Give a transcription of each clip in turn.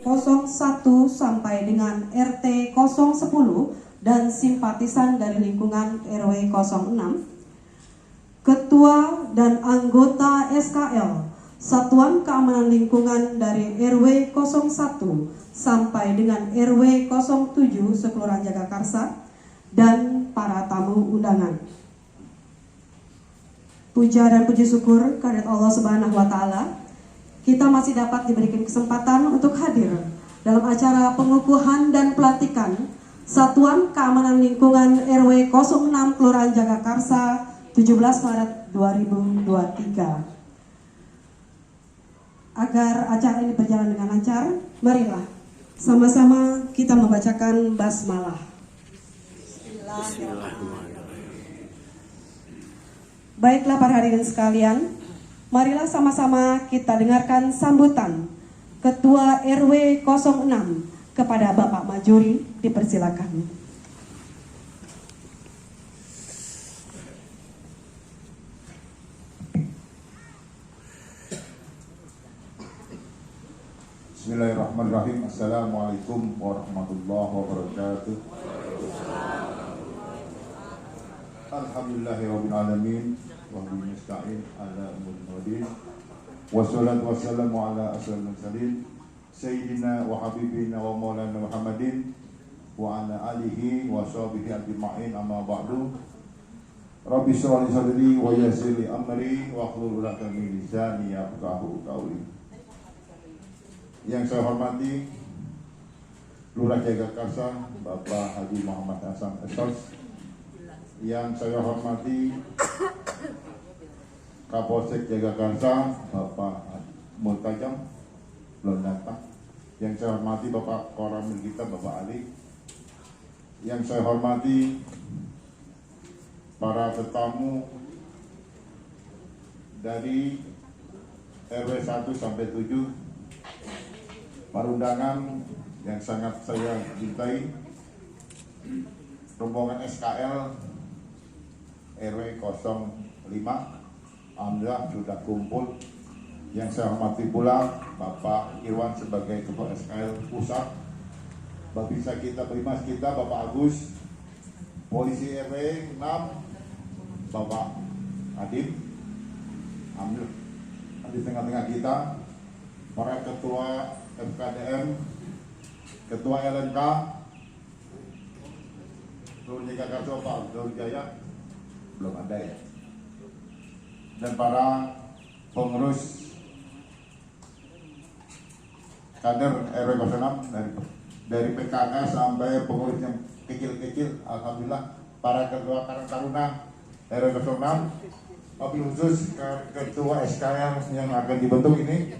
01 sampai dengan RT 010 dan simpatisan dari lingkungan RW 06, Ketua dan anggota SKL Satuan Keamanan Lingkungan dari RW 01 sampai dengan RW 07 Sekelurahan Jagakarsa, dan para tamu undangan. Puja dan puji syukur kehadirat Allah Subhanahu wa Ta'ala, kita masih dapat diberikan kesempatan untuk hadir dalam acara pengukuhan dan pelantikan Satuan Keamanan Lingkungan RW 06 Kelurahan Jagakarsa 17 Maret 2023. Agar acara ini berjalan dengan lancar, marilah sama-sama kita membacakan basmalah. Baiklah para hadirin sekalian, marilah sama-sama kita dengarkan sambutan Ketua RW 06 kepada Bapak Majuri, dipersilakan. Bismillahirrahmanirrahim. Assalamualaikum warahmatullahi wabarakatuh. Alhamdulillahirabbil alamin wa bihi nasta'in ala umuril din. Wassalatu wassalamu ala asyrofil mursalin sayyidina wa habibina wa maulana Muhammadin wa ala alihi wa sahbihi ajma'in, amma ba'du. Rabbi shrah li sadri wa yassir li amri wa hlul 'uqdatam min lisani yafqahu qawli. Yang saya hormati Lurah Jagakarsa Bapak Haji Muhammad Hasan Esos, yang saya hormati Kapolsek Jagakarsa Bapak Multajam belum datang, yang saya hormati Bapak Koramil kita Bapak Ali, yang saya hormati para tetamu dari RW 1 sampai 7, para undangan yang sangat saya cintai, rombongan SKL RW 05, alhamdulillah sudah kumpul. Yang saya hormati pula Bapak Irwan sebagai Ketua SKL Pusat, Babinsa kita, Berimas kita Bapak Agus, Polisi RW 6 Bapak Adib, alhamdulillah di tengah-tengah kita para ketua FKDM, Ketua LNK, Kelurahan Jagakarsa Pak Abdul Jaya belum ada ya, dan para pengurus kader RW 06 dari PKK sampai pengurus yang kecil-kecil, alhamdulillah para ketua Karang Taruna RW 06, wabil khusus ketua SKL yang akan dibentuk ini,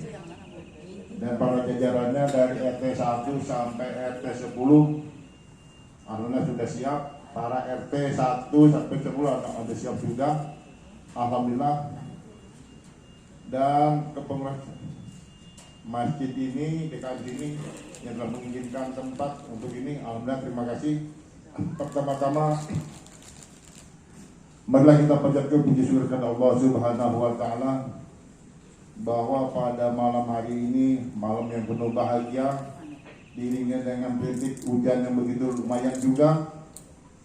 dan para jajarannya dari RT 1 sampai RT 10 alhamdulillah sudah siap. Para RT 1 sampai 10 ada siap juga, alhamdulillah. Dan kepengurus masjid ini, DKM ini yang telah mengizinkan tempat untuk ini, alhamdulillah terima kasih. Pertama-tama marilah kita panjatkan puji syukur kepada Allah Subhanahu wa Ta'ala bahwa pada malam hari ini, malam yang penuh bahagia, diiringi dengan rintik hujan yang begitu lumayan juga,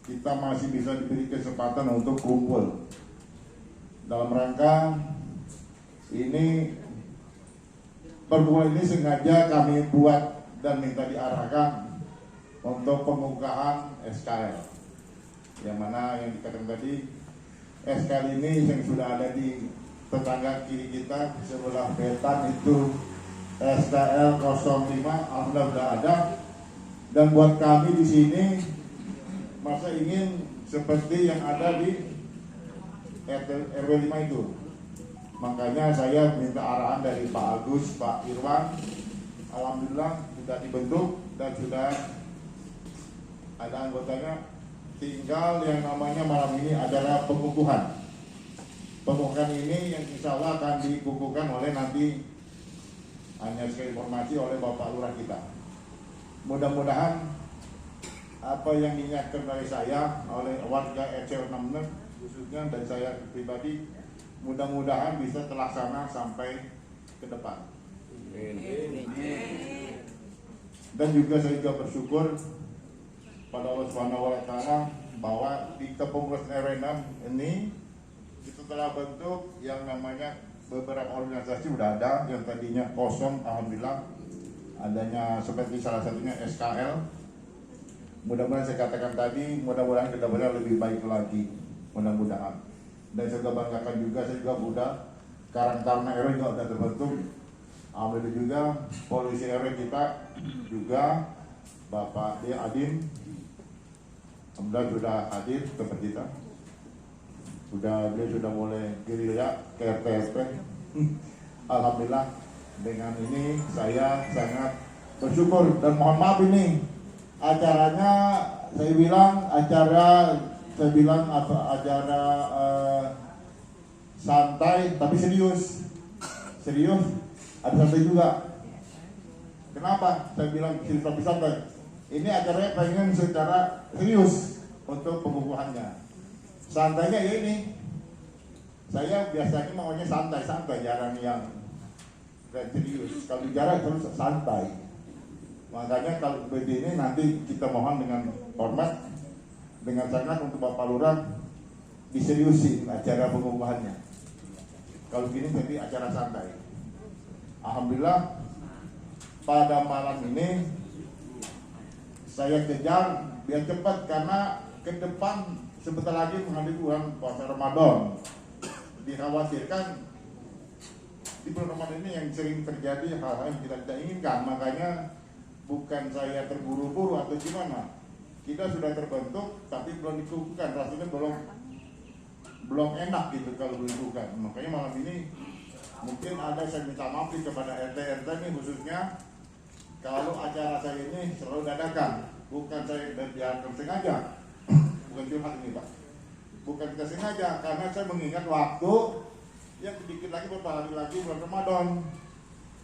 kita masih bisa diberi kesempatan untuk kumpul dalam rangka ini. Pertemuan ini sengaja kami buat dan minta diarahkan untuk pembukaan SKL, yang mana yang dikatakan tadi, SKL ini yang sudah ada di tetangga kiri kita sebelah Betan itu SKL 05, alhamdulillah sudah ada. Dan buat kami di sini, masa ingin seperti yang ada di RW 5 itu. Makanya saya minta arahan dari Pak Agus, Pak Irwan, alhamdulillah sudah dibentuk dan sudah ada anggotanya. Tinggal yang namanya malam ini adalah pengukuhan. Pengukuhan ini yang insya Allah akan dikukuhkan oleh nanti, hanya sekali informasi, oleh Bapak Lurah kita. Mudah-mudahan apa yang diingatkan dari saya oleh warga RC 66 khususnya dan saya pribadi, mudah-mudahan bisa terlaksana sampai ke depan. Dan juga saya juga bersyukur pada Allah Subhanahu wa taala bahwa di kepengurusan RW 6 ini kita telah bentuk yang namanya beberapa organisasi sudah ada yang tadinya kosong, alhamdulillah adanya seperti salah satunya SKL. Mudah-mudahan saya katakan tadi, mudah-mudahan kedepannya lebih baik lagi, mudah-mudahan. Dan saya juga banggakan juga, saya juga udah Karang Taruna RW juga sudah terbentuk. Alhamdulillah juga polisi RW kita juga Bapak D. Adin, alhamdulillah sudah hadir ke tempat kita. Dia sudah mulai gerilya ke RT. Alhamdulillah dengan ini saya sangat bersyukur dan mohon maaf ini acaranya saya bilang acara santai tapi serius ada santai juga. Kenapa saya bilang serius tapi santai? Ini acaranya pengen secara serius untuk pengukuhannya. Santainya ya ini, saya biasanya maunya santai-santai, jarang yang serius. Kalau bicara terus santai. Makanya kalau begini nanti kita mohon dengan hormat, dengan sangat untuk Bapak Lurah diseriusin acara pengukuhannya. Kalau gini jadi acara santai. Alhamdulillah pada malam ini saya kejar biar cepat karena ke depan sebentar lagi menghadapi bulan puasa Ramadan. Dikhawatirkan di bulan Ramadan ini yang sering terjadi hal-hal yang tidak inginkan. Makanya bukan saya terburu-buru atau gimana. Kita sudah terbentuk tapi belum dikukuhkan, rasanya belum enak gitu kalau belum dikukuhkan. Makanya malam ini mungkin ada saya minta maaf kepada RT ini khususnya kalau acara saya ini selalu dadakan. Bukan saya biarkan sengaja. Bukan curhat ini Pak, bukan kita sengaja karena saya mengingat waktu yang sedikit lagi beberapa hari lagi bulan Ramadan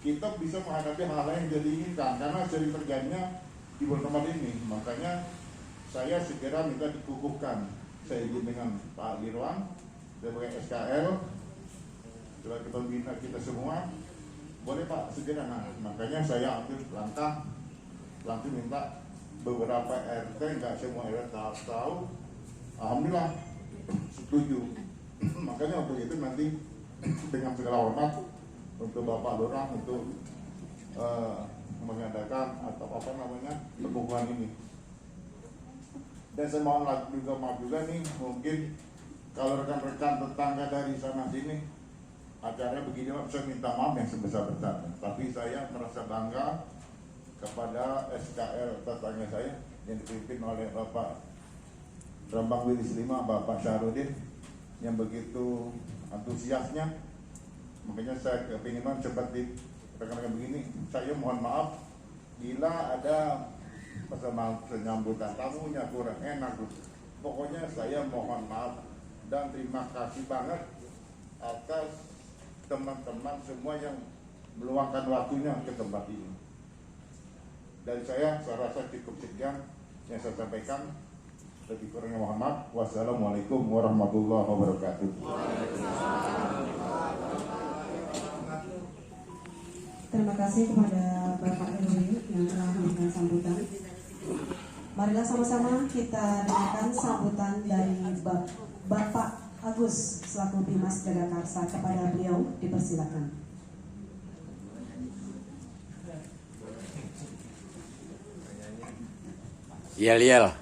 kita bisa menghadapi hal-hal yang jadi inginkan karena sering terjadinya di bulan Ramadan ini. Makanya saya segera minta dikukuhkan. Saya izin dengan Pak Dirwan sebagai SKL setelah kita bina kita semua boleh Pak segera. Nah, makanya saya ambil langkah langsung minta beberapa RT, nggak semua RT tahu. Alhamdulillah setuju. Makanya untuk itu nanti dengan segala hormat untuk Bapak Lurah untuk mengadakan atau apa namanya pengukuhan ini. Dan saya mohon maaf juga nih, mungkin kalau rekan-rekan tetangga dari sana sini acaranya begini, saya minta maaf yang sebesar-besarnya. Tapi saya merasa bangga kepada SKL tetangga saya yang dipimpin oleh Bapak Rambang Wilis 5, Bapak Syahrudin yang begitu antusiasnya. Makanya saya kepinginan seperti rekan-rekan begini. Saya mohon maaf bila ada penyambutan tamunya kurang enak. Pokoknya saya mohon maaf dan terima kasih banget atas teman-teman semua yang meluangkan waktunya ke tempat ini. Dan saya rasa cukup sekian yang saya sampaikan. Lebih kurangnya mohon maaf. Wassalamualaikum warahmatullahi wabarakatuh. Terima kasih kepada Bapak RW yang telah memberikan sambutan. Marilah sama-sama kita dengarkan sambutan dari Bapak Agus selaku Bimas Jagakarsa. Kepada beliau dipersilakan. Yel.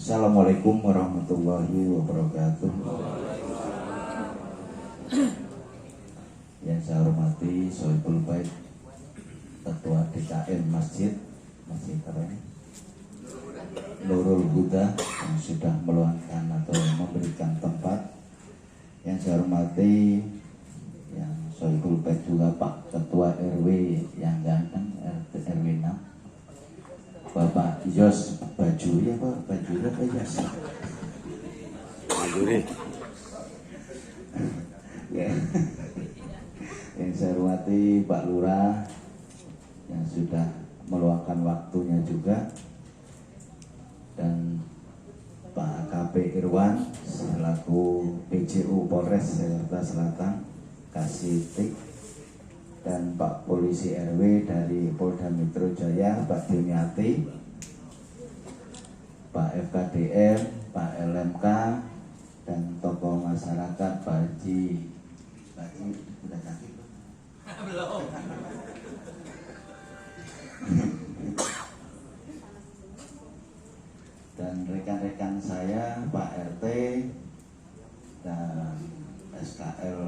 Assalamualaikum warahmatullahi wabarakatuh. Yang saya hormati Sohibul Bait Ketua DKM Masjid Keren Nurul Huda yang sudah meluangkan atau memberikan tempat. Yang saya hormati yang Sohibul Bait juga Pak Ketua RW yang ganteng RW 6 Bapak Yos Bajuri apa Yos? Bajuri. Ya. Yang saya hormati Pak Lurah, yang sudah meluangkan waktunya juga, dan Pak KP Irwan selaku PJU Polres Jakarta Selatan Kasih, dan Pak Polisi RW dari Polda Metro Jaya Pak Duniati, Pak FKDM, Pak LMK, dan tokoh masyarakat Pak Haji udah sakit belum? Dan rekan-rekan saya Pak RT dan SKL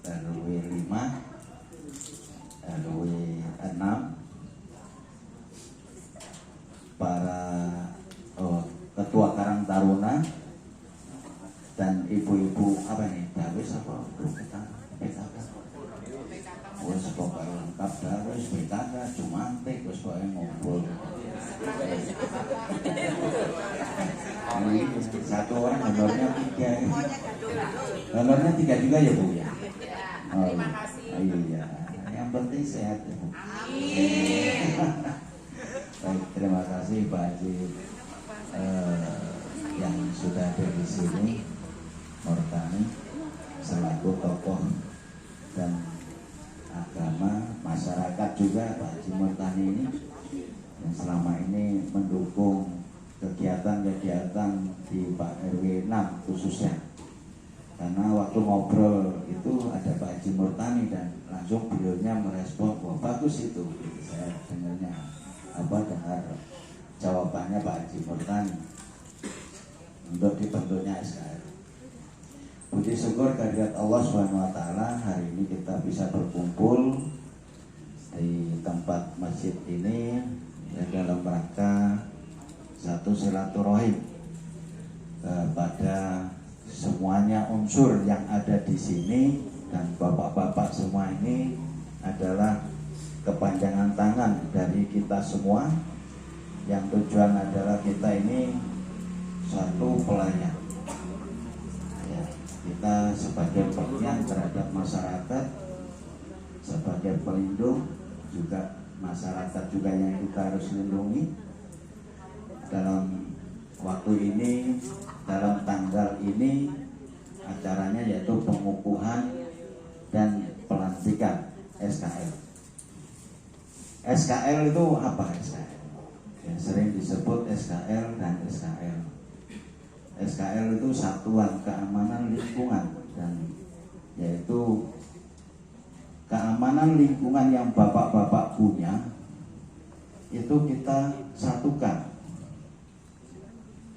RW 5, RW 6, para ketua Karang Taruna, dan ibu-ibu apa nih, Dawis apa PKK, wes pokoknya lengkap Dawis, PKK, Jumantik, wes pokoknya ngumpul. Satu orang honornya 3, honornya 3 juga ya Bu ya. Oh, iya, yang penting sehat ya Bu. Baik, terima kasih Pak Haji yang sudah ada di sini, Mortani selaku tokoh dan agama masyarakat juga. Pak Haji Mortani ini yang selama ini mendukung kegiatan-kegiatan di Pak RW 6 khususnya, karena waktu ngobrol itu ada Pak Haji Mortani dan langsung beliaunya merespon, wah bagus itu. Saya dengarnya dengar jawabannya Pak Haji Mortani untuk dibentuknya SKL. Puji syukur kehadirat Allah SWT, hari ini kita bisa berkumpul di tempat masjid ini ya, dalam rangka satu silaturahim kepada semuanya unsur yang ada di sini, dan bapak-bapak semua ini adalah kepanjangan tangan dari kita semua, yang tujuan adalah kita ini satu pelayan ya, kita sebagai pelayan terhadap masyarakat, sebagai pelindung juga masyarakat juga yang kita harus lindungi. Dalam waktu ini, dalam tanggal ini, acaranya yaitu pengukuhan dan pelantikan SKL. SKL itu apa SKL? Yang sering disebut SKL dan SKL. SKL itu Satuan Keamanan Lingkungan, dan yaitu keamanan lingkungan yang bapak-bapak punya itu kita satukan.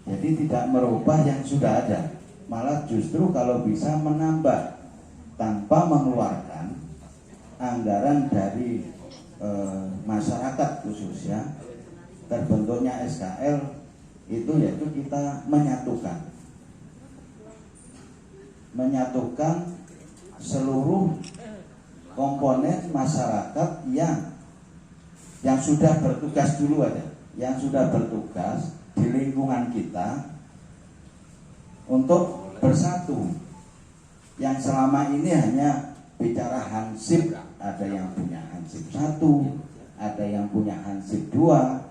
Jadi tidak merubah yang sudah ada, malah justru kalau bisa menambah tanpa mengeluarkan anggaran dari masyarakat khususnya. Terbentuknya SKL itu yaitu kita menyatukan seluruh komponen masyarakat yang sudah bertugas dulu ada, yang sudah bertugas di lingkungan kita untuk bersatu. Yang selama ini hanya bicara hansip, ada yang punya hansip 1, ada yang punya hansip 2,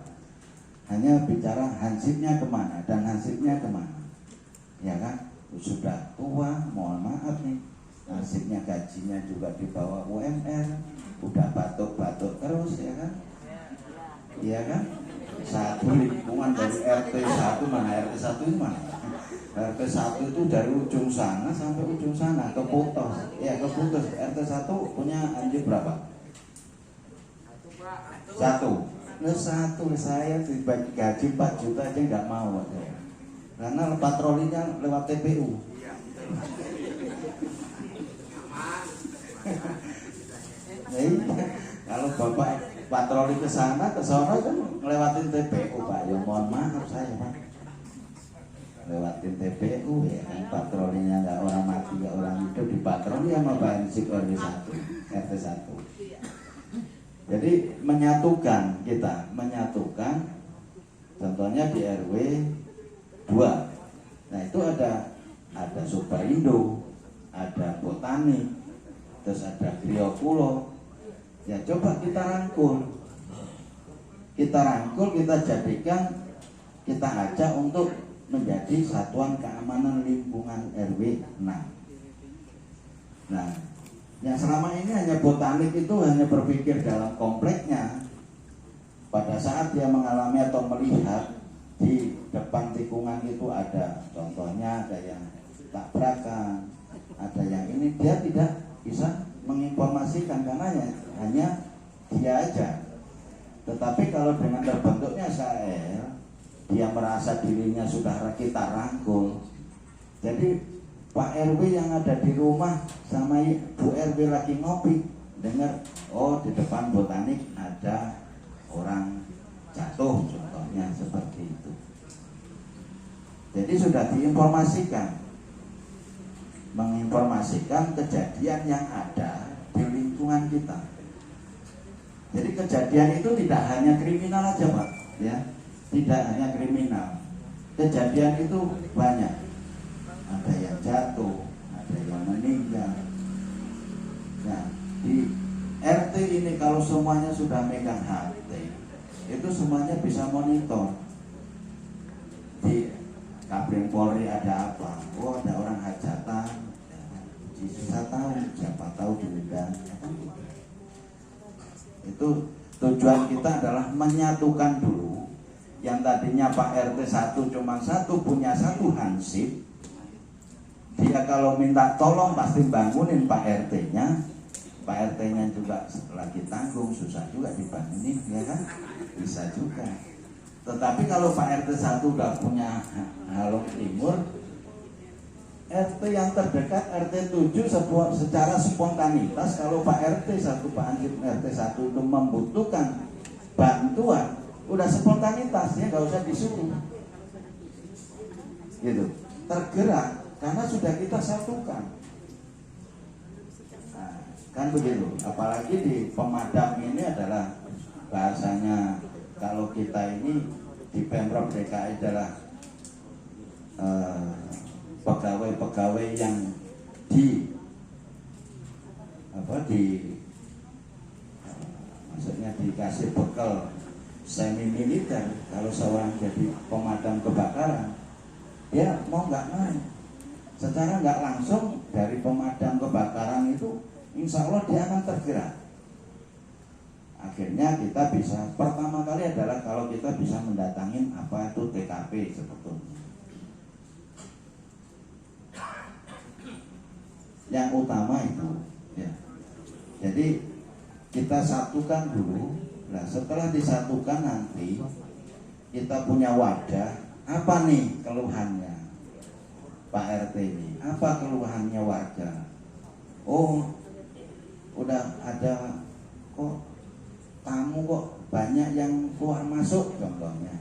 hanya bicara hansipnya kemana dan hansipnya kemana, ya kan? Sudah tua, mohon maaf nih, hansipnya gajinya juga di bawah UMR, udah batuk-batuk terus, ya kan? Iya kan? Satu lingkungan dari RT 1 mana? RT 1 itu mana? RT 1 itu dari ujung sana sampai ujung sana, keputus. Ya keputus. RT 1 punya hansip berapa? 1. Nah 1, saya dibagi gaji 4 juta aja nggak mau, karena patrolinya lewat TPU. Kalau bapak patroli ke sana kan ngelewatin TPU Pak. Ya mohon maaf saya Pak, lewatin TPU ya kan, patrolinya nggak orang mati nggak orang hidup, dipatroli sama Pak Hansip RW 1 RT 1. Jadi menyatukan, kita menyatukan, contohnya di RW 2. Nah itu ada Superindo, ada Botani, terus ada Griokulo, Ya coba kita rangkul, kita jadikan, kita ajak untuk menjadi satuan keamanan lingkungan RW 6. Nah, yang selama ini hanya botanik itu hanya berpikir dalam kompleknya. Pada saat dia mengalami atau melihat di depan tikungan itu ada, contohnya ada yang tabrakan, ada yang ini, dia tidak bisa menginformasikan karena hanya dia aja. Tetapi kalau dengan terbentuknya SAR, dia merasa dirinya sudah kita rangkul. Jadi Pak RW yang ada di rumah sama Bu RW lagi ngopi, dengar, oh di depan botanik ada orang jatuh, contohnya seperti itu. Jadi sudah diinformasikan, menginformasikan kejadian yang ada di lingkungan kita. Jadi kejadian itu tidak hanya kriminal aja Pak, ya, tidak hanya kriminal. Kejadian itu banyak. Ada yang jatuh, ada yang meninggal. Nah, di RT ini kalau semuanya sudah megang HT, itu semuanya bisa monitor. Di Kabren Polri ada apa? Oh, ada orang hajatan. Susah tahu, siapa tahu diundang. Itu tujuan kita adalah menyatukan dulu. Yang tadinya Pak RT 1 cuma satu, punya satu hansip. Dia kalau minta tolong pasti bangunin Pak RT-nya. Pak RT-nya juga lagi tanggung, susah juga dibangunin, ya kan? Bisa juga. Tetapi kalau Pak RT 1 udah punya Halong Timur, RT yang terdekat RT 7 secara spontanitas, kalau Pak RT 1, Pak Ansip RT 1 itu membutuhkan bantuan, udah spontanitas, ya nggak usah disuruh. Gitu. Tergerak karena sudah kita satukan. Nah, kan begitu. Apalagi di pemadam ini adalah bahasanya, kalau kita ini di Pemprov DKI adalah pegawai-pegawai yang maksudnya dikasih bekal semi militer. Kalau seorang jadi pemadam kebakaran, dia mau nggak mau, secara nggak langsung dari pemadam kebakaran itu, insya Allah dia akan tergerak. Akhirnya kita bisa, pertama kali adalah kalau kita bisa mendatangin apa itu TKP sebetulnya. Yang utama itu, ya. Jadi kita satukan dulu. Nah, setelah disatukan nanti kita punya wadah. Apa nih keluhannya Pak RT ini? Apa keluhannya warga? Oh, udah ada kok tamu kok banyak yang keluar masuk, contohnya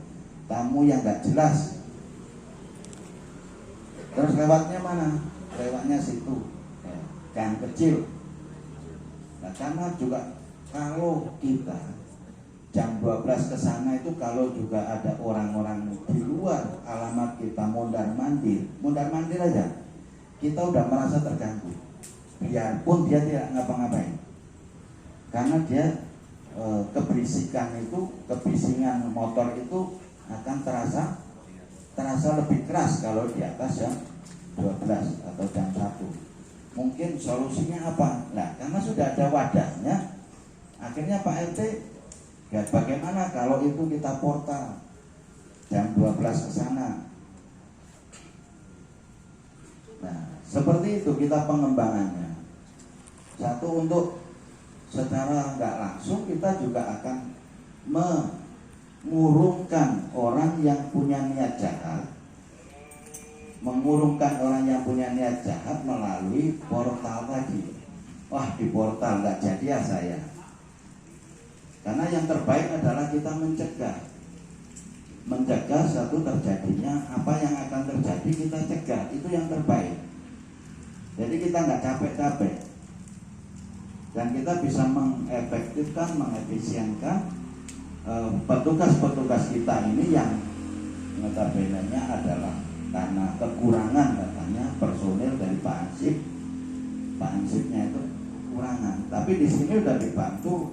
tamu yang gak jelas. Terus lewatnya mana? Lewatnya situ, gang kecil. Nah, karena juga kalau kita jam 12 ke sana itu, kalau juga ada orang-orang di luar alamat kita mondar-mandir aja, kita udah merasa terganggu. Biarpun dia tidak ngapa-ngapain, karena dia kebisingan motor itu akan terasa lebih keras kalau di atas jam 12 atau jam 1. Mungkin solusinya apa? Nah, karena sudah ada wadahnya, akhirnya Pak RT, ya bagaimana kalau itu kita portal jam 12 ke sana. Nah, seperti itu kita pengembangannya. Satu, untuk secara nggak langsung kita juga akan mengurungkan orang yang punya niat jahat, melalui portal tadi. Wah, di portal nggak jadi ya saya. Karena yang terbaik adalah kita mencegah satu terjadinya, apa yang akan terjadi kita cegah, itu yang terbaik. Jadi kita nggak capek-capek, dan kita bisa mengefektifkan, mengefisienkan petugas-petugas kita ini yang notabene-nya adalah karena kekurangan katanya personil dari Pak Ansipnya itu kekurangan. Tapi di sini udah dibantu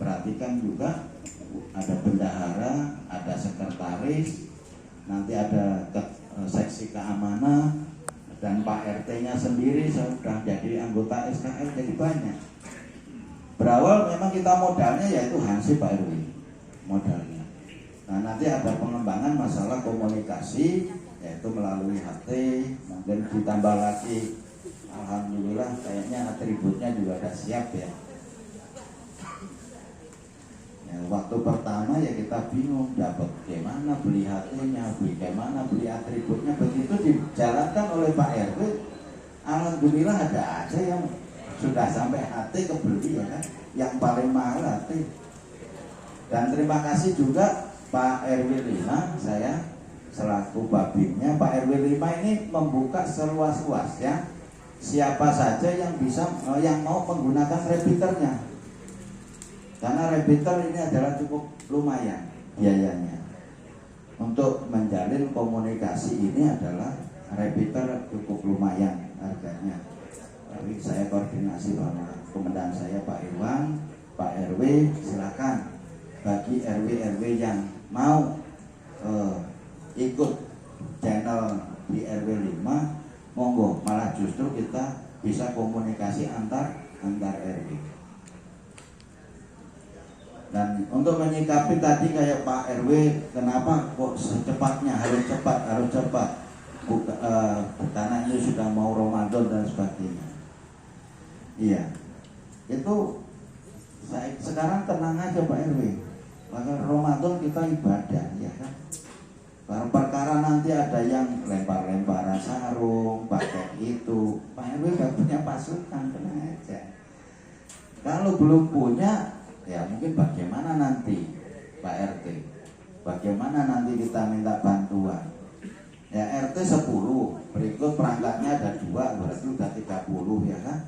diperhatikan juga, ada bendahara, ada sekretaris, nanti ada seksi keamanan, dan Pak RT-nya sendiri sudah jadi anggota SKL, jadi banyak. Berawal memang kita modalnya yaitu Hansip Pak RW modalnya. Nah nanti ada pengembangan masalah komunikasi yaitu melalui HT, mungkin ditambah lagi, alhamdulillah kayaknya atributnya juga sudah siap ya. Ya, waktu pertama ya kita bingung dapat gimana beli HT-nya, bagaimana beli atributnya. Begitu dijalankan oleh Pak RW, alhamdulillah ada aja yang sudah sampai HT kebeli ya kan, yang paling mahal HT. Dan terima kasih juga Pak RW 5, saya selaku babinnya. Pak RW 5 ini membuka seluas-luasnya siapa saja yang bisa yang mau menggunakan repeaternya. Karena repeater ini adalah cukup lumayan biayanya. Untuk menjalin komunikasi ini adalah repeater cukup lumayan harganya. Tapi saya koordinasi sama komandan saya Pak Irwan, Pak RW, silakan bagi RW-RW yang mau ikut channel di RW 5, monggo, malah justru kita bisa komunikasi antar RW. Dan untuk menyikapi tadi kayak Pak RW, kenapa kok secepatnya harus cepat, karena ini sudah mau Ramadan dan sebagainya. Iya, itu saya sekarang tenang aja Pak RW. Maka Ramadan kita ibadah, ya kan. Perkara nanti ada yang lempar-lemparan sarung, pakai itu, Pak RW gak punya pasukan, tenang aja. Kalau belum punya, ya mungkin bagaimana nanti Pak RT, bagaimana nanti kita minta bantuan. Ya RT 10, berikut perangkatnya ada 2, berarti udah 30 ya kan.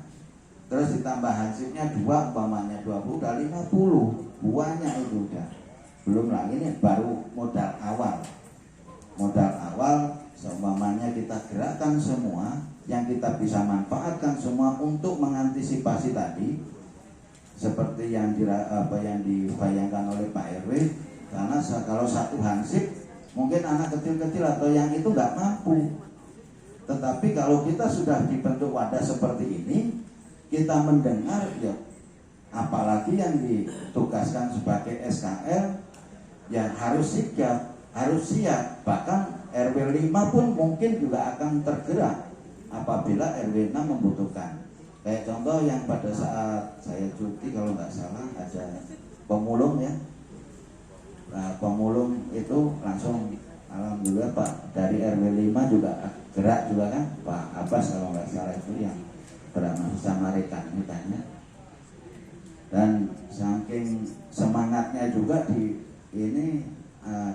Terus ditambah hansipnya 2, umpamanya 20, udah 50. Buahnya itu udah. Belum lagi ini baru modal awal. Modal awal seumpamanya kita gerakkan semua, yang kita bisa manfaatkan semua untuk mengantisipasi tadi, seperti yang dibayangkan oleh Pak RW. Karena kalau satu hansip mungkin anak kecil-kecil atau yang itu nggak mampu. Tetapi kalau kita sudah dibentuk wadah seperti ini, kita mendengar ya, apalagi yang ditugaskan sebagai SKL ya harus siap. Bahkan RW 5 pun mungkin juga akan tergerak apabila RW 6 membutuhkan. Kayak contoh yang pada saat saya cuti kalau nggak salah ada pemulung ya. Nah, pemulung itu langsung alhamdulillah Pak dari RW 5 juga gerak juga kan, Pak Abbas kalau nggak salah itu yang bernama Samaritan mitanya. Dan saking semangatnya juga di ini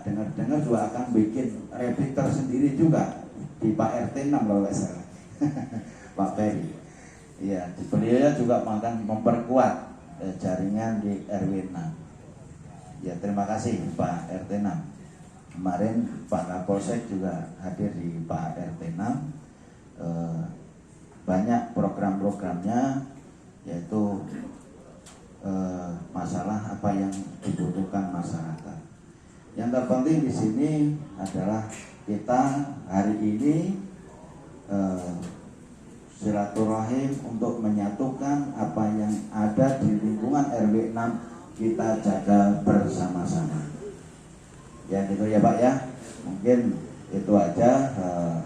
dengar-dengar juga akan bikin repeater sendiri juga di Pak RT 6 kalau nggak salah. Pak Ferry. Iya, beliau juga akan memperkuat jaringan di RW 6. Ya, terima kasih Pak RT 6. Kemarin Pak Kapolsek juga hadir di Pak RT 6. Banyak program-programnya, yaitu masalah apa yang dibutuhkan masyarakat. Yang terpenting di sini adalah kita hari ini silaturahim untuk menyatukan apa yang ada di lingkungan RW 6, kita jaga bersama-sama. Ya gitu ya Pak ya. Mungkin itu aja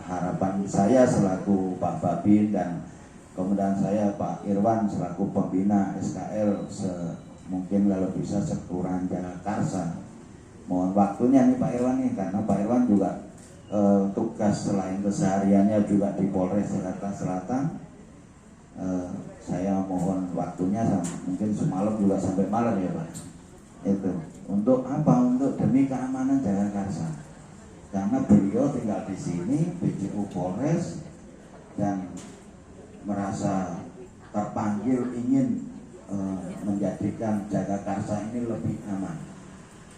harapan saya selaku Pak Babin dan kemudian saya Pak Irwan selaku pembina SKL mungkin kalau bisa sekurang Jakarta. Mohon waktunya nih Pak Irwan nih, karena Pak Irwan juga tugas selain kesehariannya juga di Polres Jakarta Selatan. Saya mohon waktunya mungkin semalam juga sampai malam ya Pak. Itu untuk apa? Untuk demi keamanan Jakarta. Karena beliau tinggal di sini, PJU Polres, dan merasa terpanggil ingin menjadikan Jagakarsa ini lebih aman.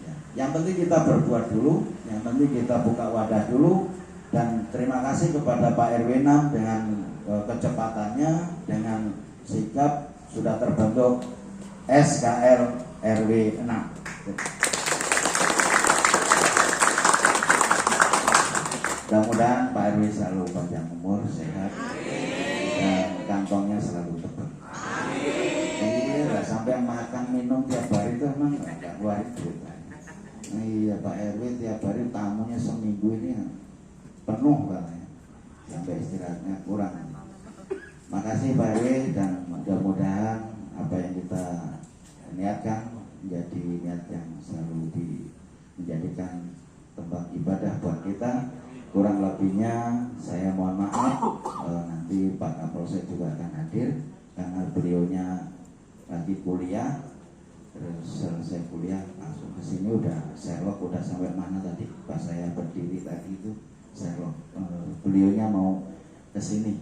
Ya. Yang penting kita berbuat dulu, yang penting kita buka wadah dulu, dan terima kasih kepada Pak RW 6 dengan kecepatannya, dengan sikap sudah terbentuk SKL RW 6. Mudah-mudahan Pak RW selalu panjang umur, sehat, dan kantongnya selalu tebal. Iya, nggak sampai makan minum tiap hari itu emang nggak keluarin duit. Iya, Pak RW tiap hari tamunya seminggu ini penuh katanya, sampai istirahatnya kurang. Makasih Pak RW, dan mudah-mudahan apa yang kita niatkan menjadi niat yang selalu menjadikan tempat ibadah buat kita. Kurang lebihnya saya mohon maaf. Nanti Pak Kapolsek juga akan hadir karena beliaunya lagi kuliah, terus selesai kuliah langsung ke sini. Udah Sherlock, udah sampai mana tadi pas saya berdiri tadi itu Sherlock. Beliaunya mau ke sini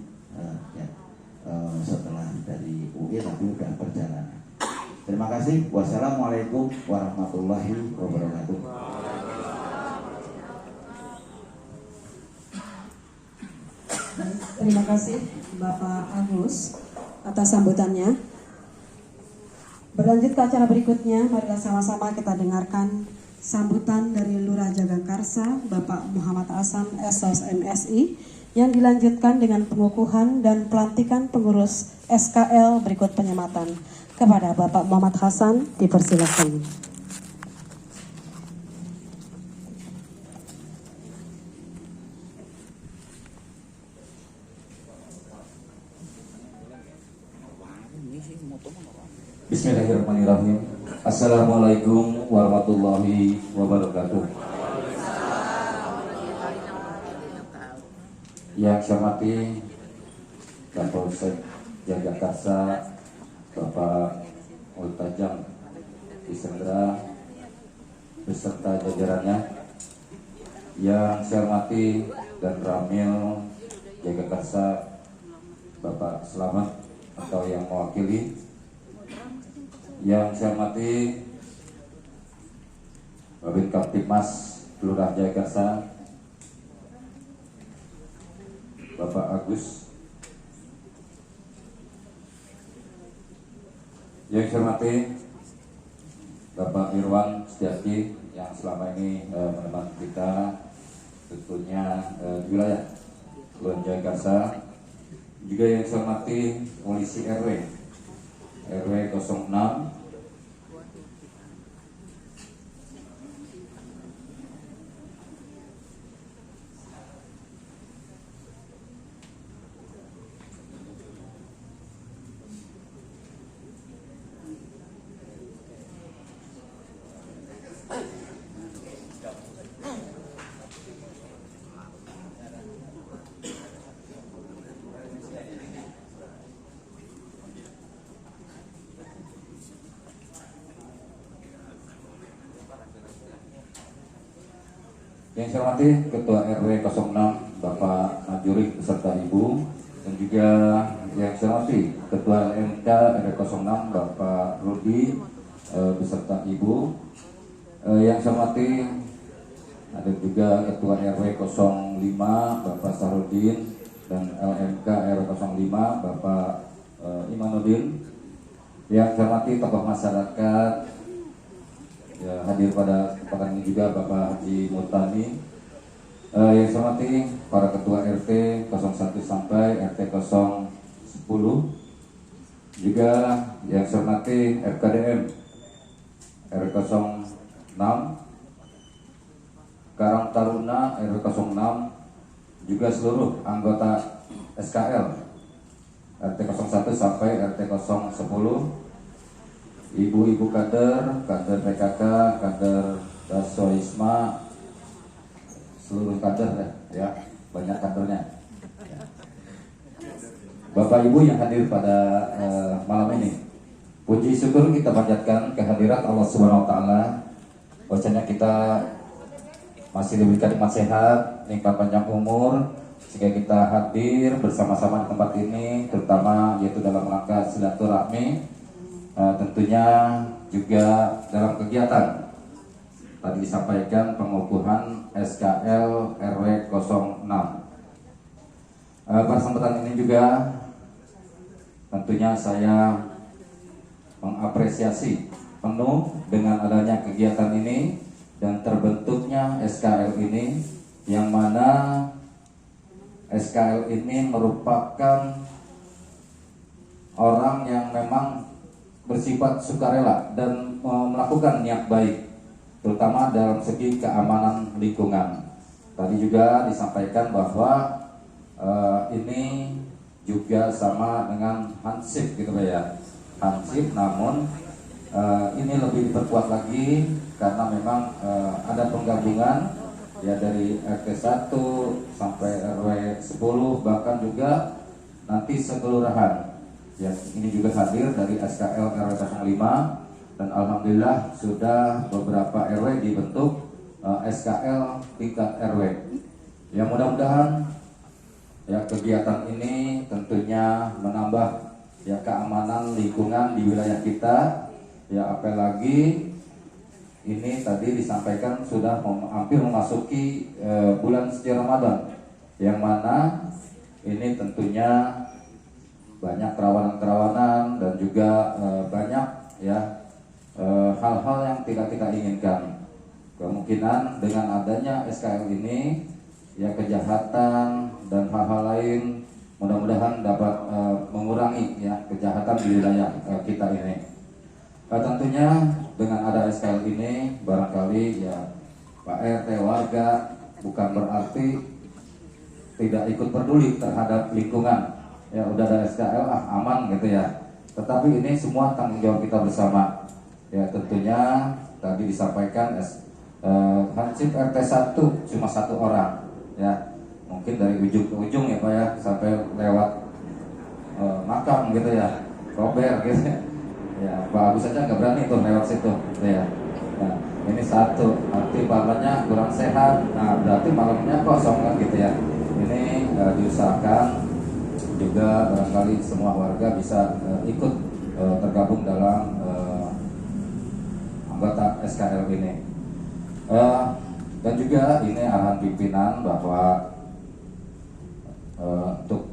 setelah dari UI, tapi udah perjalanan. Terima kasih. Wassalamualaikum warahmatullahi wabarakatuh. Terima kasih Bapak Agus atas sambutannya. Berlanjut ke acara berikutnya, marilah sama-sama kita dengarkan sambutan dari Lurah Jagakarsa Bapak Muhammad Hasan SOS MSI yang dilanjutkan dengan pengukuhan dan pelantikan pengurus SKL berikut penyematan. Kepada Bapak Muhammad Hasan dipersilakan. Bismillahirrahmanirrahim. Assalamualaikum warahmatullahi wabarakatuh. Yang saya hormati Kapolsek Jagakarsa Bapak Multajam Isendra beserta jajarannya. Yang saya hormati dan Ramil Jagakarsa Bapak Selamat atau yang mewakili. Yang saya hormati Babin Kaptipmas Lurah Jagakarsa Bapak Agus. Yang saya hormati Bapak Irwan Setiaki yang selama ini menemani kita tentunya di wilayah Lurah Jagakarsa. Juga yang saya hormati polisi RW 06, yang saya hormati Ketua RW 06 Bapak Najuri beserta Ibu, dan juga yang saya hormati Ketua LMK RW 06 Bapak Rudi beserta Ibu. Yang saya hormati ada juga Ketua RW 05 Bapak Sarudin dan LMK RW 05 Bapak Imanuddin. Yang saya hormati tokoh masyarakat ya, hadir pada kesempatan ini juga Bapak Haji Murtani. Yang saya hormati para ketua RT 01 sampai RT 010. Juga yang saya hormati FKDM RW 06, Karang Taruna RW 06, juga seluruh anggota SKL RT 01 sampai RT 010. Ibu-ibu kader PKK, kader Dasoisma, seluruh kader ya, banyak kadernya. Bapak Ibu yang hadir pada malam ini, puji syukur kita panjatkan kehadirat Allah Subhanahu Wa Taala. Bahwasanya kita masih diberikan nikmat sehat, nikmat panjang umur, sehingga kita hadir bersama-sama di tempat ini, terutama yaitu dalam rangka silaturahmi. Tentunya juga dalam kegiatan tadi disampaikan pengukuhan SKL RW 06. Pada kesempatan ini juga tentunya saya mengapresiasi penuh dengan adanya kegiatan ini dan terbentuknya SKL ini, yang mana SKL ini merupakan orang yang memang bersifat sukarela dan melakukan niat baik, terutama dalam segi keamanan lingkungan. Tadi juga disampaikan bahwa ini juga sama dengan hansip gitu Pak ya, hansip, namun ini lebih diperkuat lagi karena memang ada penggabungan ya dari RT 1 sampai RW 10, bahkan juga nanti sekelurahan. Ya, ini juga hadir dari SKL RW 05, dan alhamdulillah sudah beberapa RW dibentuk SKL tingkat RW. Ya, mudah-mudahan ya kegiatan ini tentunya menambah ya keamanan lingkungan di wilayah kita. Ya, apalagi ini tadi disampaikan sudah hampir memasuki bulan suci Ramadan, yang mana ini tentunya banyak kerawanan-kerawanan dan juga banyak ya hal-hal yang tidak kita inginkan. Kemungkinan dengan adanya SKL ini ya kejahatan dan hal-hal lain mudah-mudahan dapat mengurangi ya kejahatan di wilayah kita ini. Tentunya dengan ada SKL ini barangkali ya Pak RT warga bukan berarti tidak ikut peduli terhadap lingkungan. Ya udah ada SKL aman gitu ya. Tetapi ini semua tanggung jawab kita bersama. Ya tentunya tadi disampaikan hansip RT 1 cuma 1 orang ya. Mungkin dari ujung ke ujung ya Pak ya, sampai lewat makam gitu ya, Rober gitu ya. Ya Pak Agus saja nggak berani tuh lewat situ gitu ya. Nah, ini 1, nanti malamnya kurang sehat, nah berarti malamnya kosong kan gitu ya. Ini diusahakan juga barangkali semua warga bisa ikut tergabung dalam anggota SKL ini. Dan juga ini arahan pimpinan bahwa untuk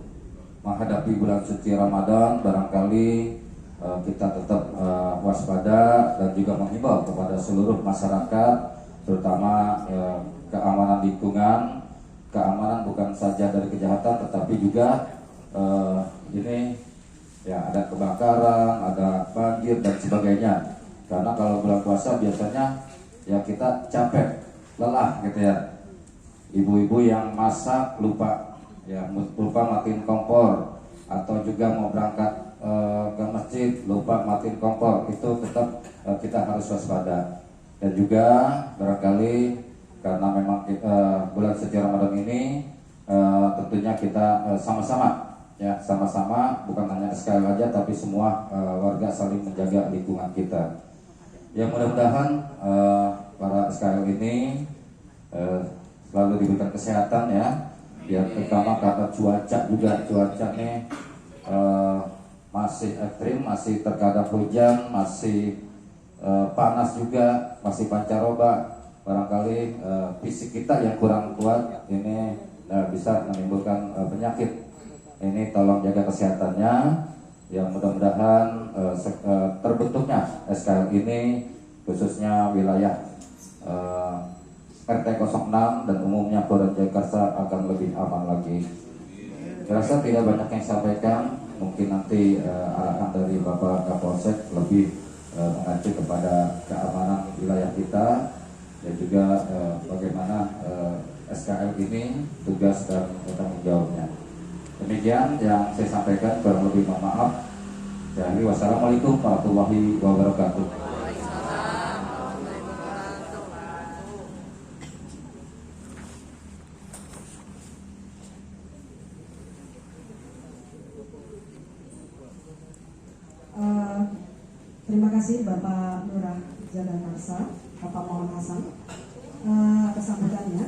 menghadapi bulan suci Ramadan barangkali kita tetap waspada dan juga menghimbau kepada seluruh masyarakat, terutama keamanan lingkungan, keamanan bukan saja dari kejahatan tetapi juga ini ya ada kebakaran, ada banjir dan sebagainya. Karena kalau bulan puasa biasanya ya kita capek, lelah gitu ya. Ibu-ibu yang masak lupa matiin kompor, atau juga mau berangkat ke masjid lupa matiin kompor, itu tetap kita harus waspada. Dan juga barangkali karena memang bulan suci Ramadan ini tentunya kita sama-sama bukan hanya SKL aja tapi semua warga saling menjaga lingkungan kita. Ya mudah-mudahan para SKL ini selalu diberikan kesehatan ya. Ya terutama karena cuaca nih masih ekstrim, masih terkadang hujan, masih panas juga, masih pancaroba. Barangkali fisik kita yang kurang kuat ini bisa menimbulkan penyakit. Ini tolong jaga kesehatannya. Yang mudah-mudahan terbentuknya SKL ini khususnya wilayah RT 06 dan umumnya Polres Jakarta akan lebih aman lagi. Saya rasa tidak banyak yang sampaikan, mungkin nanti arahan dari Bapak Kapolsek lebih mengacu kepada keamanan wilayah kita dan juga bagaimana SKL ini tugas dan tanggung jawabnya. Demikian yang saya sampaikan, kurang lebih mohon maaf. Jadi wassalamualaikum warahmatullahi wabarakatuh. Terima kasih Bapak Lurah Jagakarsa, Bapak Muhammad Hasan atas sambutannya.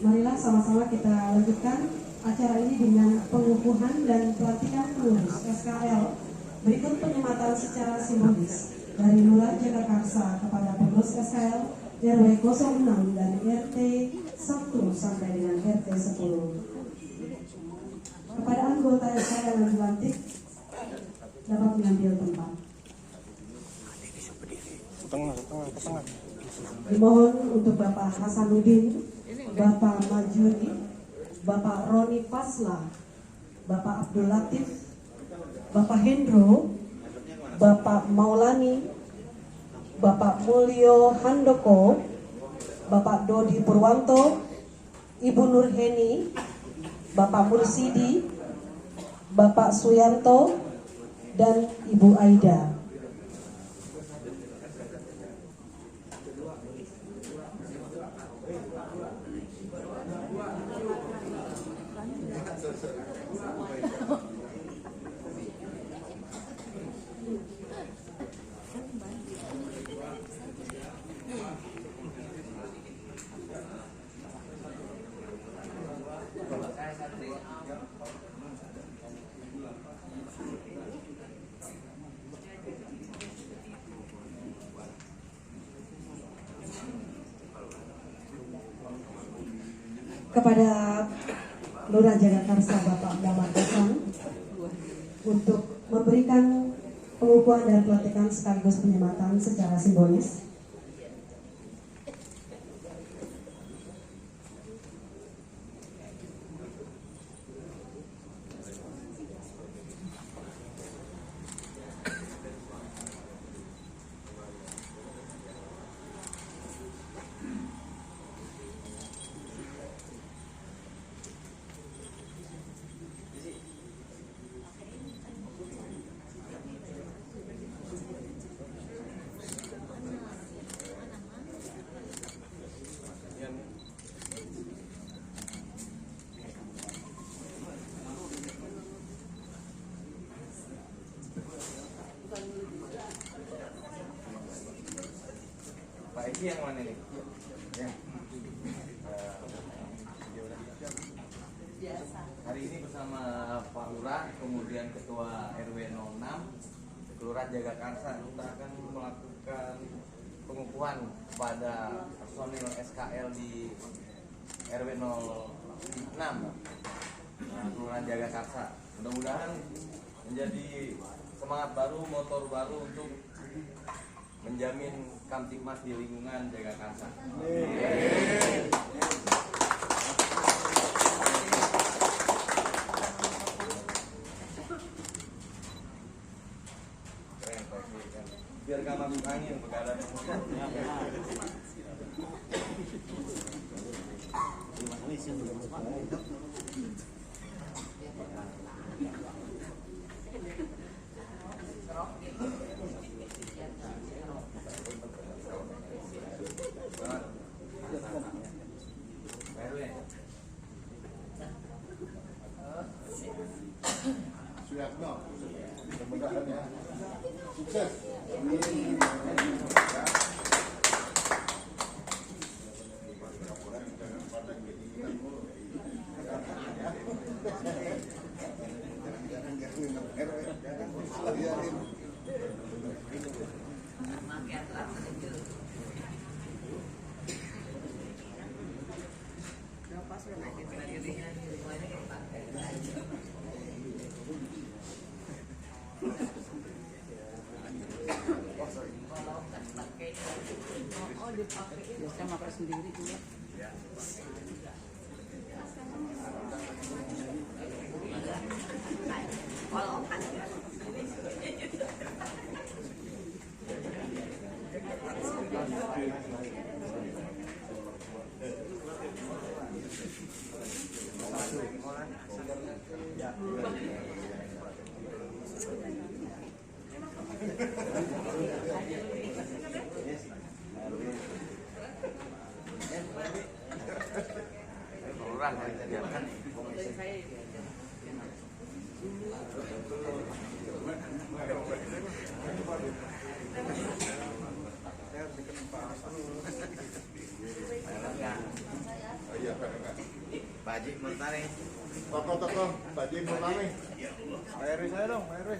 Marilah sama-sama kita lanjutkan acara ini dengan pengukuhan dan pelantikan pengurus SKL. Berikut penyematan secara simbolis dari Lurah Jagakarsa kepada pengurus SKL RW 06 dan RT 1 sampai dengan RT 10. Kepada anggota SKL yang dilantik dapat mengambil tempat. Dimohon untuk Bapak Hasanuddin, Bapak Majuri, Bapak Roni Pasla, Bapak Abdul Latif, Bapak Hendro, Bapak Maulani, Bapak Mulyo Handoko, Bapak Dodi Purwanto, Ibu Nurheni, Bapak Mursidi, Bapak Suyanto, dan Ibu Aida. Kepada Lurah Jagakarsa Bapak Muhammad Hasan untuk memberikan pengukuhan dan pelantikan sekaligus penyematan secara simbolis. Pak Eki yang mana nih? Ya. Hari ini bersama Pak Lurah, kemudian Ketua RW 06, Kelurahan Jagakarsa, kita akan melakukan pengukuhan kepada personil SKL di RW 06, Kelurahan Jagakarsa. Mudah-mudahan menjadi semangat baru, motor baru untuk menjamin Kamtibmas di lingkungan Jagakarsa. Keren, kan? Biar gak masuk angin perkara Suyatno, mudah-mudahan ya. Sukses. Biasa makan sendiri juga. Kelurahan yang disediakan. Pak Haji Murtani. Tokoh-tokoh Pak Haji Murtani. Pak RW saya dong, Pak RW.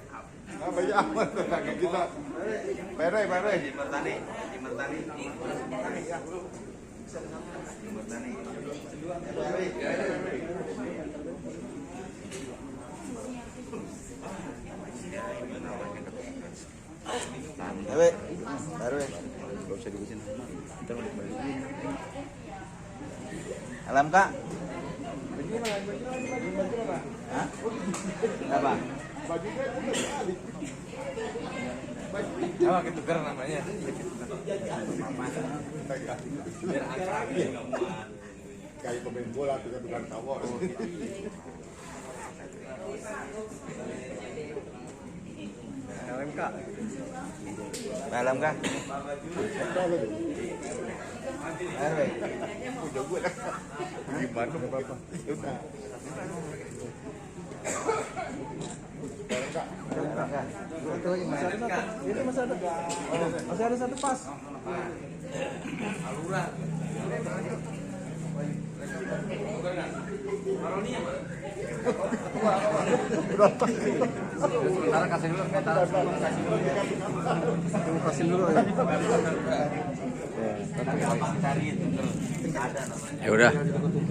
Nah, banyak amat tetangga kita. Pak RW. Haji Murtani. Haji Murtani. Haji Murtani. RW. RW. Gak usah dibikin nama. Ntar balik balik. Alam kak. Hah? Apa? Apa ketukar namanya? Biar akrab ya. Kayak pemain bola tukar tawar. Alam kak. Alam kak. RW. Udah gue lah. Gimana apa-apa. Udah. Masih ada satu pas. Alura. Sementara kasih dulu. Kasih dulu ya. Cari itu terus. Ada namanya. Ya udah,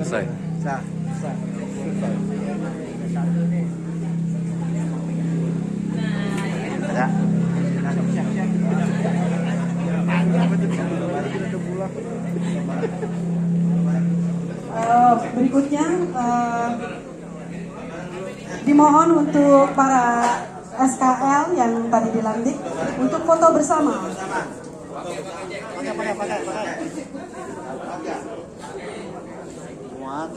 selesai. Sah. Ada. Berikutnya dimohon untuk para SKL yang tadi dilantik untuk foto bersama. Muat.